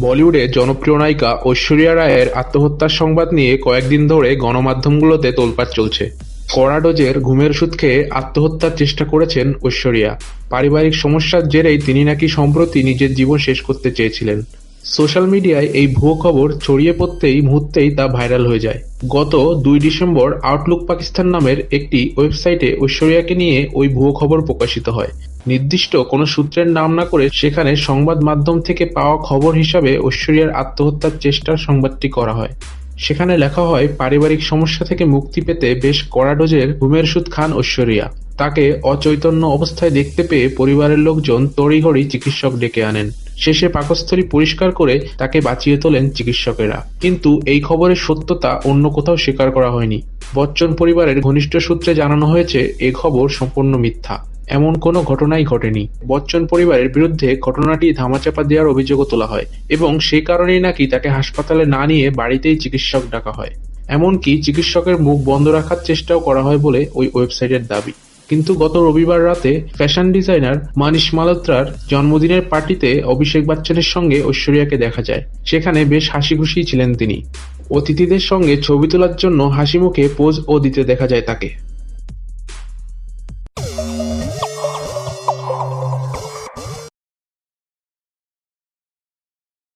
বলিউডে জনপ্রিয় নায়িকা ঐশ্বরিয়া রায়ের আত্মহত্যার সংবাদ নিয়ে কয়েকদিন ধরে গণমাধ্যমগুলোতে তোলপাড় চলছে। কড়া ডোজের ঘুমের ওষুধ খেয়ে আত্মহত্যার চেষ্টা করেছেন ঐশ্বরিয়া। পারিবারিক সমস্যার জেরেই তিনি নাকি সম্প্রতি নিজের জীবন শেষ করতে চেয়েছিলেন। সোশ্যাল মিডিয়ায় এই ভুয়ো খবর ছড়িয়ে পড়তেই মুহূর্তেই তা ভাইরাল হয়ে যায়। গত ২ ডিসেম্বর আউটলুক পাকিস্তান নামের একটি ওয়েবসাইটে ঐশ্বরিয়াকে নিয়ে ওই ভুয়ো খবর প্রকাশিত হয়। নির্দিষ্ট কোনো সূত্রের নাম না করে সেখানে সংবাদ মাধ্যম থেকে পাওয়া খবর হিসাবে ঐশ্বরিয়ার আত্মহত্যার চেষ্টার সংবাদটি করা হয়। সেখানে লেখা হয়, পারিবারিক সমস্যা থেকে মুক্তি পেতে বেশ কড়া ডোজের ঘুমের ওষুধ খান ঐশ্বরিয়া। তাকে অচৈতন্য অবস্থায় দেখতে পেয়ে পরিবারের লোকজন তড়িঘড়ি চিকিৎসক ডেকে আনেন। শেষে পাকস্থলী পরিষ্কার করে তাকে বাঁচিয়ে তোলেন চিকিৎসকেরা। কিন্তু এই খবরের সত্যতা অন্য কোথাও স্বীকার করা হয়নি। বচ্চন পরিবারের ঘনিষ্ঠ সূত্রে জানানো হয়েছে এ খবর সম্পূর্ণ মিথ্যা। এমন কোনো ঘটনাই ঘটেনি। বচ্চন পরিবারের বিরুদ্ধে ঘটনাটি ধামাচাপা দেওয়ার অভিযোগও তোলা হয় এবং সেই কারণেই নাকি তাকে হাসপাতালে না নিয়ে বাড়িতেই চিকিৎসক ডাকা হয়। এমনকি চিকিৎসকের মুখ বন্ধ রাখার চেষ্টাও করা হয় বলে ওই ওয়েবসাইটের দাবি। কিন্তু গত রবিবার রাতে ফ্যাশন ডিজাইনার মানিশ মালহোত্রার জন্মদিনের পার্টিতে অভিষেক বচ্চনের সঙ্গে ঐশ্বরিয়াকে দেখা যায়। সেখানে বেশ হাসিখুশি ছিলেন তিনি। অতিথিদের সঙ্গে ছবি তোলার জন্য হাসিমুখে পোজও দিতে দেখা যায় তাকে।